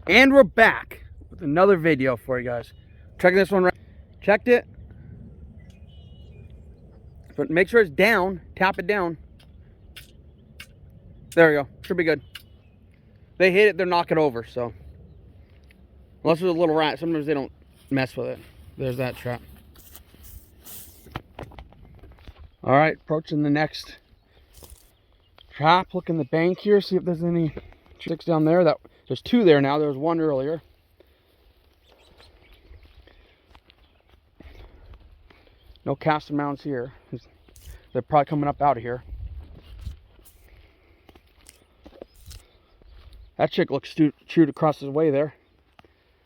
And we're back with another video for you guys. Check this one right. Checked it. But make sure it's down. Tap it down. There we go. Should be good. They hit it, they're knocking it over, so. Unless there's a little rat, sometimes they don't mess with it. There's that trap. Alright, approaching the next trap. Look in the bank here, see if there's any chicks down there. There's two there now. There was one earlier. No castor mounts here. They're probably coming up out of here. That chick looks chewed across his way there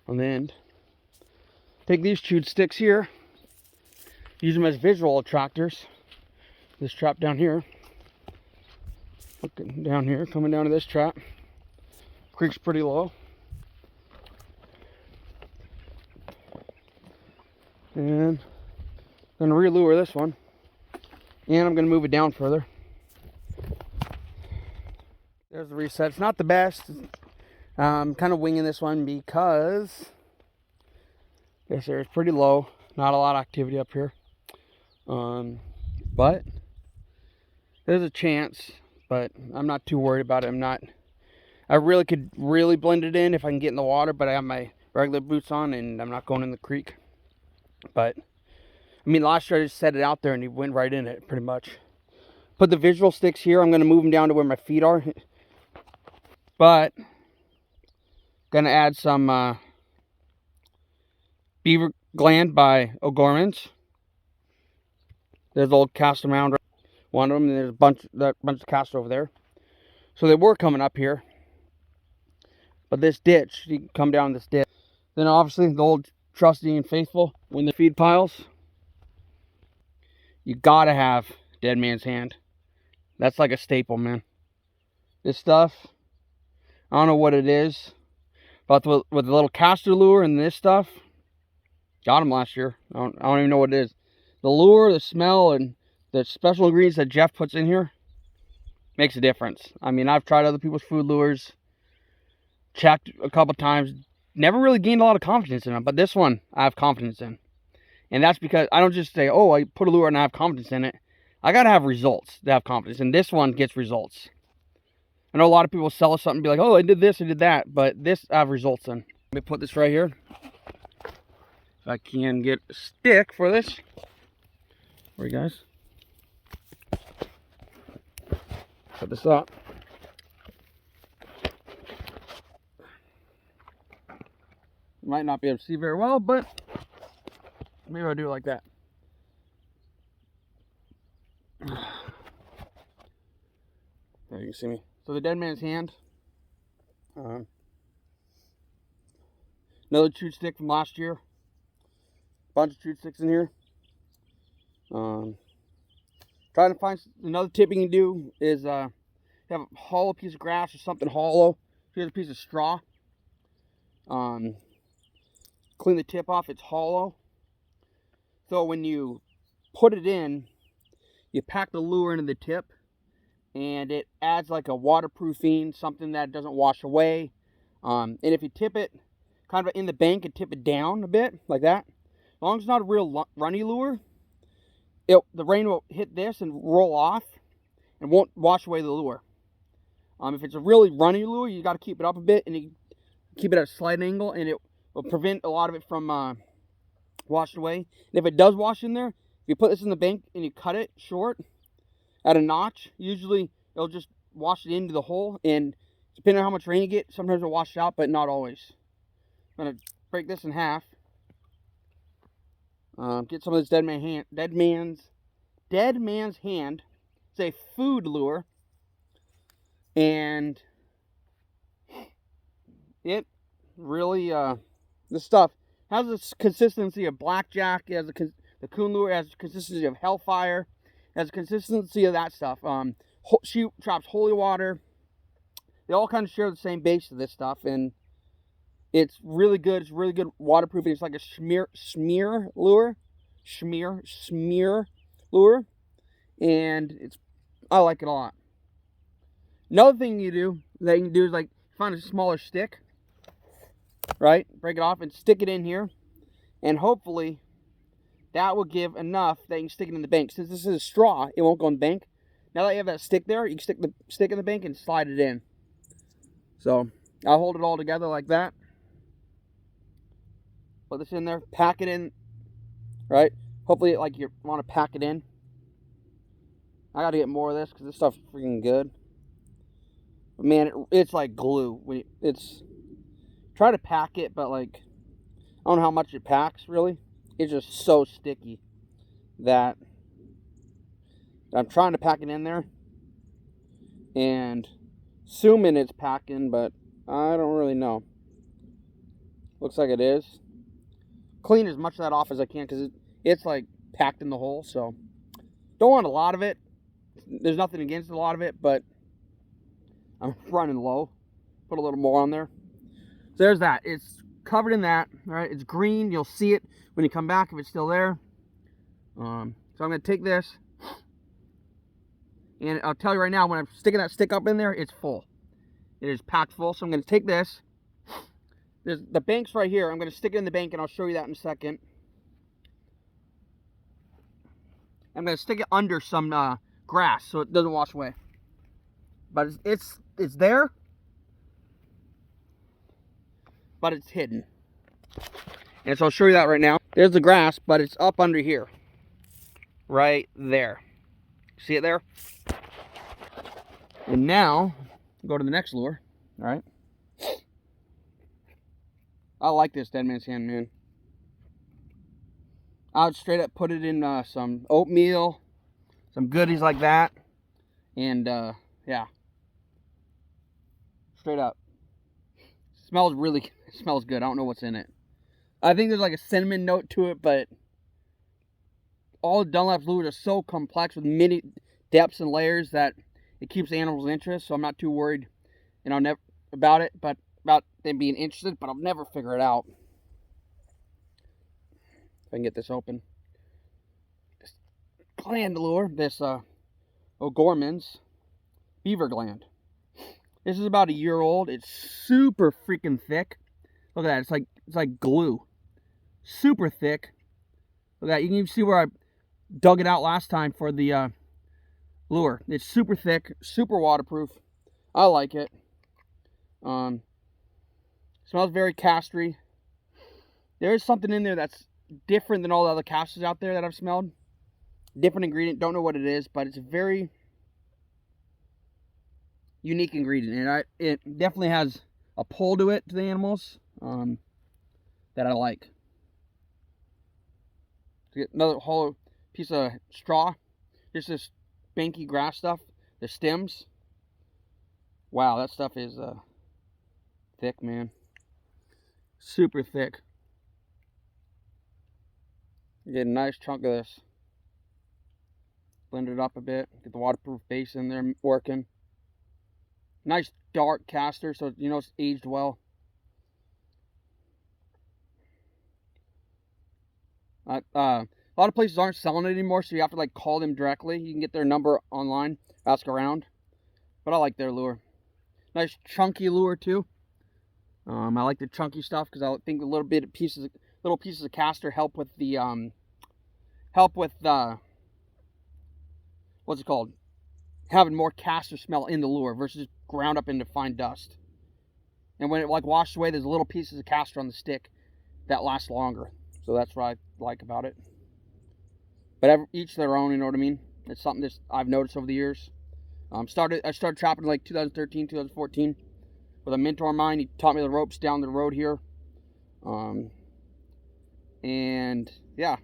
on the end. Take these chewed sticks here. Use them as visual attractors. This trap down here. Looking down here, coming down to this trap. Creek's pretty low. And I'm going to re-lure this one. And I'm going to move it down further. There's the reset. It's not the best. I'm kind of winging this one because this area is pretty low. Not a lot of activity up here. But there's a chance. But I'm not too worried about it. I really could blend it in if I can get in the water, but I have my regular boots on and I'm not going in the creek. But I mean, last year I just set it out there and he went right in it pretty much. Put the visual sticks here. I'm going to move them down to where my feet are. But going to add some Beaver Gland by O'Gorman's. There's old castor mound, one of them, and there's a bunch of castor over there. So they were coming up here. But this ditch, you can come down this ditch. Then obviously the old trusty and faithful, when the feed piles, you gotta have dead man's hand. That's like a staple, man. This stuff, I don't know what it is, but with the little castor lure and this stuff, got them last year. I don't even know what it is. The lure, the smell, and the special ingredients that Jeff puts in here makes a difference. I mean, I've tried other people's food lures, checked a couple times, never really gained a lot of confidence in them, but this one I have confidence in. And that's because I don't just say, oh, I put a lure and I have confidence in it. I gotta have results to have confidence, and this one gets results. I know a lot of people sell us something and be like, oh, I did this, I did that, but this I have results in. Let me put this right here. If I can get a stick for this. For you guys. Put this up. Might not be able to see very well, but maybe I'll do it like that. There you can see me. So the dead man's hand. Another chewed stick from last year. Bunch of chewed sticks in here. Trying to find another tip you can do is have a hollow piece of grass or something hollow. Here's a piece of straw. Clean the tip off. It's hollow. So when you put it in, you pack the lure into the tip, and it adds like a waterproofing, something that doesn't wash away. And if you tip it kind of in the bank and tip it down a bit, like that, as long as it's not a real runny lure, the rain will hit this and roll off and won't wash away the lure. If it's a really runny lure, you got to keep it up a bit and you keep it at a slight angle, and it will prevent a lot of it from washing away. And if it does wash in there, if you put this in the bank and you cut it short at a notch, usually it'll just wash it into the hole, and depending on how much rain you get, sometimes it'll wash it out, but not always. I'm going to break this in half. Get some of this dead man's hand. It's a food lure, and it really this stuff has the consistency of blackjack. It has the coon lure has the consistency of hellfire. It has the consistency of that stuff. Shoot traps, holy water. They all kind of share the same base of this stuff, and it's really good. It's really good waterproofing. It's like a smear lure, and I like it a lot. Another thing you can do is like find a smaller stick, right? Break it off and stick it in here. And hopefully that will give enough that you can stick it in the bank. Since this is a straw, it won't go in the bank. Now that you have that stick there, you can stick the stick in the bank and slide it in. So I'll hold it all together like that. Put this in there, pack it in, right? Hopefully, like, you want to pack it in. I got to get more of this because this stuff's freaking good. But man, it's like glue. It's try to pack it, but like I don't know how much it packs really. It's just so sticky that I'm trying to pack it in there and assuming it's packing, but I don't really know. Looks like it is. Clean as much of that off as I can because it's like packed in the hole. So don't want a lot of it. There's nothing against a lot of it, but I'm running low. Put a little more on there. So there's that. It's covered in that. All right, it's green. You'll see it when you come back if it's still there. So I'm going to take this, and I'll tell you right now, when I'm sticking that stick up in there, it's full. It is packed full. So I'm going to take this. There's the bank's right here. I'm going to stick it in the bank, and I'll show you that in a second. I'm going to stick it under some grass so it doesn't wash away. But it's there, but it's hidden. And so I'll show you that right now. There's the grass, but it's up under here. Right there. See it there? And now, go to the next lure. All right. I like this dead man's hand, man. I would straight up put it in some oatmeal, some goodies like that. And, yeah. Straight up. Smells good. I don't know what's in it. I think there's like a cinnamon note to it, but all Dunlap's lures are so complex with many depths and layers that it keeps animals' interest. So I'm not too worried, about it, but about them being interested. But I'll never figure it out. If I can get this open. This gland lure, this O'Gorman's Beaver gland. This is about a year old. It's super freaking thick. Look at that. It's like glue. Super thick. Look at that. You can even see where I dug it out last time for the lure. It's super thick, super waterproof. I like it. Smells very castery. There is something in there that's different than all the other casters out there that I've smelled. Different ingredient. Don't know what it is, but it's a very unique ingredient, and it definitely has a pull to it to the animals that I like. Get another whole piece of straw, just this banky grass stuff, the stems. Wow, that stuff is thick, man. Super thick. You get a nice chunk of this. Blend it up a bit. Get the waterproof base in there working. Nice dark caster, so you know it's aged well. A lot of places aren't selling it anymore, so you have to like call them directly. You can get their number online, ask around. But I like their lure. Nice chunky lure too. I like the chunky stuff because I think little pieces of caster help with the what's it called? Having more caster smell in the lure versus ground up into fine dust. And when it like washes away, there's little pieces of caster on the stick that last longer. So that's what I like about it. But each their own, you know what I mean? It's something that I've noticed over the years. I started trapping in like 2013, 2014 with a mentor of mine. He taught me the ropes down the road here. And yeah,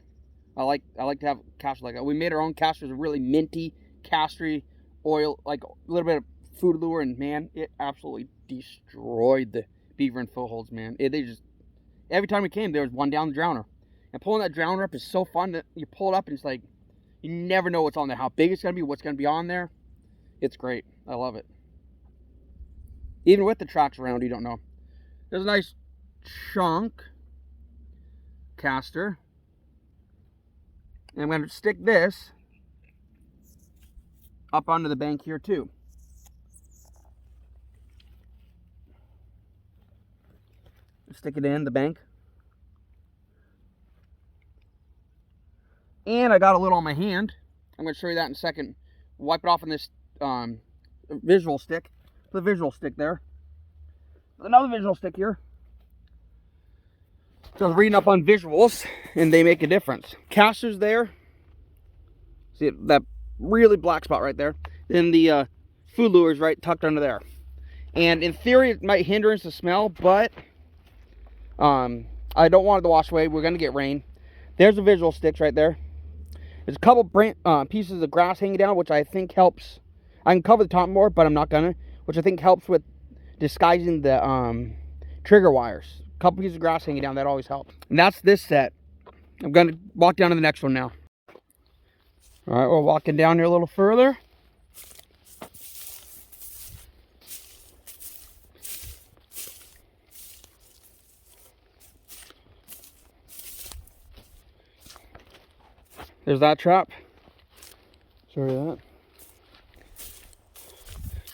I like to have casters like that. We made our own casters, a really minty, castery oil, like a little bit of food lure, and man, it absolutely destroyed the beaver and footholds, man. They just, every time we came, there was one down the drowner. And pulling that drowner up is so fun that you pull it up and it's like, you never know what's on there, how big it's going to be, what's going to be on there. It's great. I love it. Even with the tracks around, you don't know. There's a nice chunk caster. And I'm going to stick this up onto the bank here too. Stick it in the bank. And I got a little on my hand. I'm going to show you that in a second. Wipe it off on this visual stick. Put the visual stick there. Another visual stick here. So I was reading up on visuals, and they make a difference. Casters there. See that really black spot right there. Then the food lure is right tucked under there. And in theory, it might hinder the smell, but I don't want it to wash away. We're going to get rain. There's the visual sticks right there. There's a couple pieces of grass hanging down, which I think helps. I can cover the top more, but I'm not going to. Which I think helps with disguising the trigger wires. A couple pieces of grass hanging down, that always helps. And that's this set. I'm going to walk down to the next one now. All right, we're walking down here a little further. There's that trap. Show you that.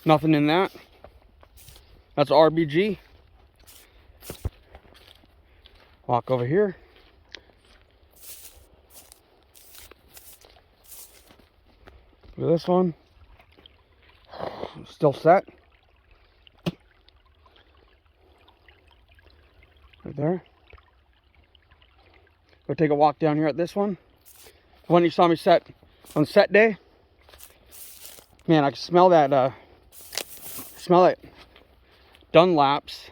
Nothing in that. That's RBG. Walk over here. Look at this one. Still set. Right there. Go take a walk down here at this one. The one you saw me set on set day. Man, I can smell that Dunlap's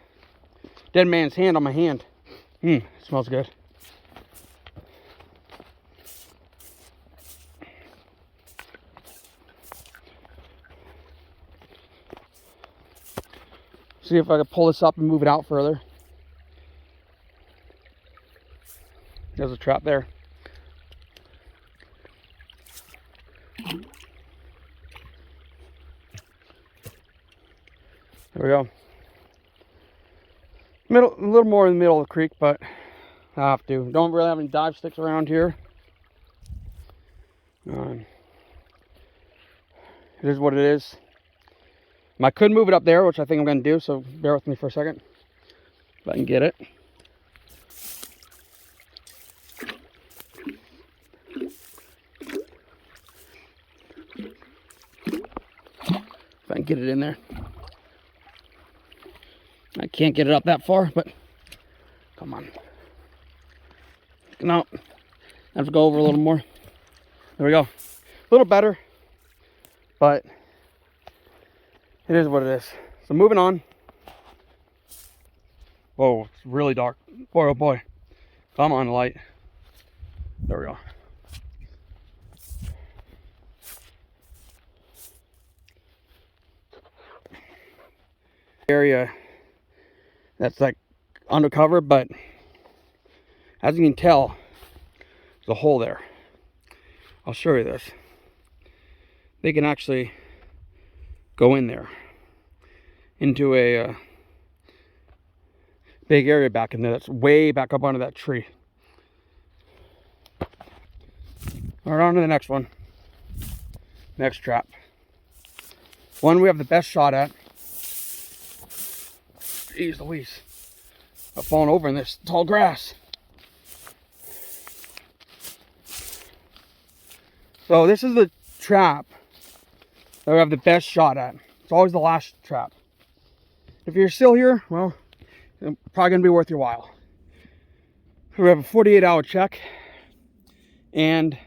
dead man's hand on my hand. Smells good. See if I can pull this up and move it out further. There's a trap there. There we go. A little more in the middle of the creek, but I have to. Don't really have any dive sticks around here. It is what it is. I could move it up there, which I think I'm going to do, so bear with me for a second. If I can get it. If I can get it in there. I can't get it up that far, but come on. No, I have to go over a little more. There we go. A little better, but it is what it is. So moving on. Whoa, it's really dark. Boy, oh boy. Come on, light. There we go. Area that's like undercover, but as you can tell, there's a hole there. I'll show you this. They can actually go in there into a big area back in there that's way back up under that tree. All right, on to the next one. Next trap. One we have the best shot at. Jeez Louise. I've fallen over in this tall grass. So this is the trap that we have the best shot at. It's always the last trap. If you're still here, well, it's probably going to be worth your while. We have a 48-hour check, and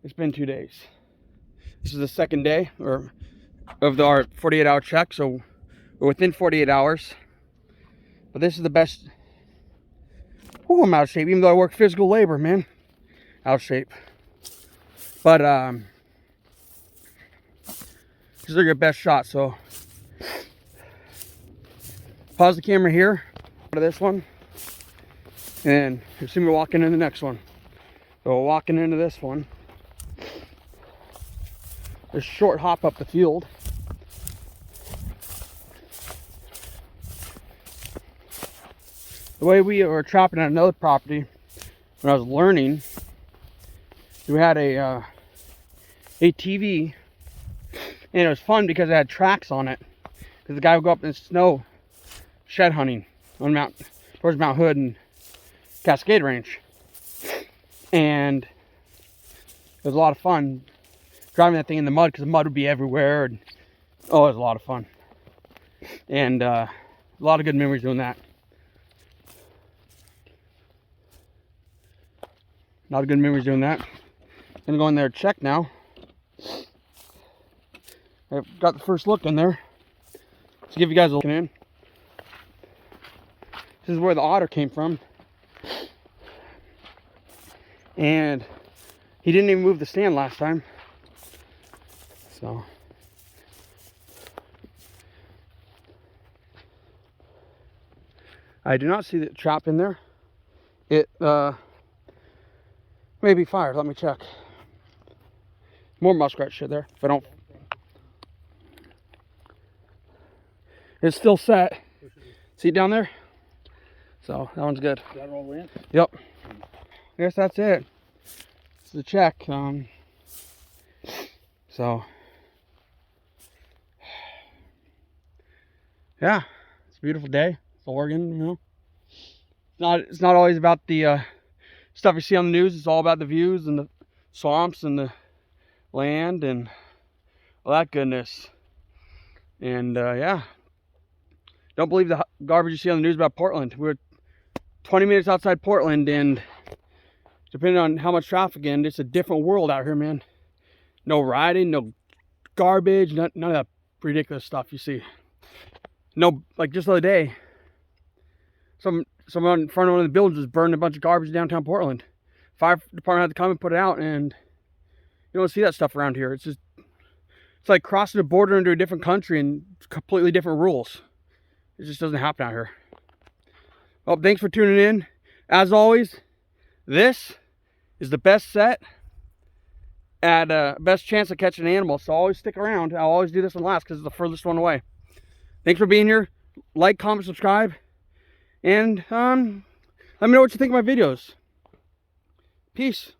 it's been 2 days. This is the second day of our 48-hour check, so we're within 48 hours. But this is the best. Oh, I'm out of shape, even though I work physical labor, man. Out of shape. But these are your best shots, so pause the camera here to this one, and you'll see me walking in the next one. So walking into this one, there's a short hop up the field. The way we were trapping at another property when I was learning, we had a ATV, and it was fun because it had tracks on it. Because the guy would go up in the snow shed hunting towards Mount Hood and Cascade Range. And it was a lot of fun driving that thing in the mud, because the mud would be everywhere. And, oh, it was a lot of fun. And a lot of good memories doing that. A lot of good memories doing that. Gonna go in there and check now. I've got the first look in there. Let's give you guys a look in. This is where the otter came from. And he didn't even move the stand last time. So I do not see the trap in there. It may be fired. Let me check. More muskrat shit there. If I don't, it's still set. See it down there? So that one's good. Got it all in? Yep. I guess that's it. It's the check. So yeah, it's a beautiful day. It's Oregon, you know. It's not always about the stuff you see on the news. It's all about the views and the swamps and the land and all that goodness. And yeah, don't believe the garbage you see on the news about Portland. We're 20 minutes outside Portland, and depending on how much traffic in, it's a different world out here, man. No riding, no garbage, none of that ridiculous stuff you see. No, like just the other day, someone in front of one of the buildings was burning a bunch of garbage in downtown Portland. Fire department had to come and put it out, and you don't see that stuff around here. It's like crossing the border into a different country and completely different rules. It just doesn't happen out here. Well, thanks for tuning in. As always, this is the best set at best chance of catching an animal. So always stick around. I'll always do this one last because it's the furthest one away. Thanks for being here. Like, comment, subscribe. And let me know what you think of my videos. Peace.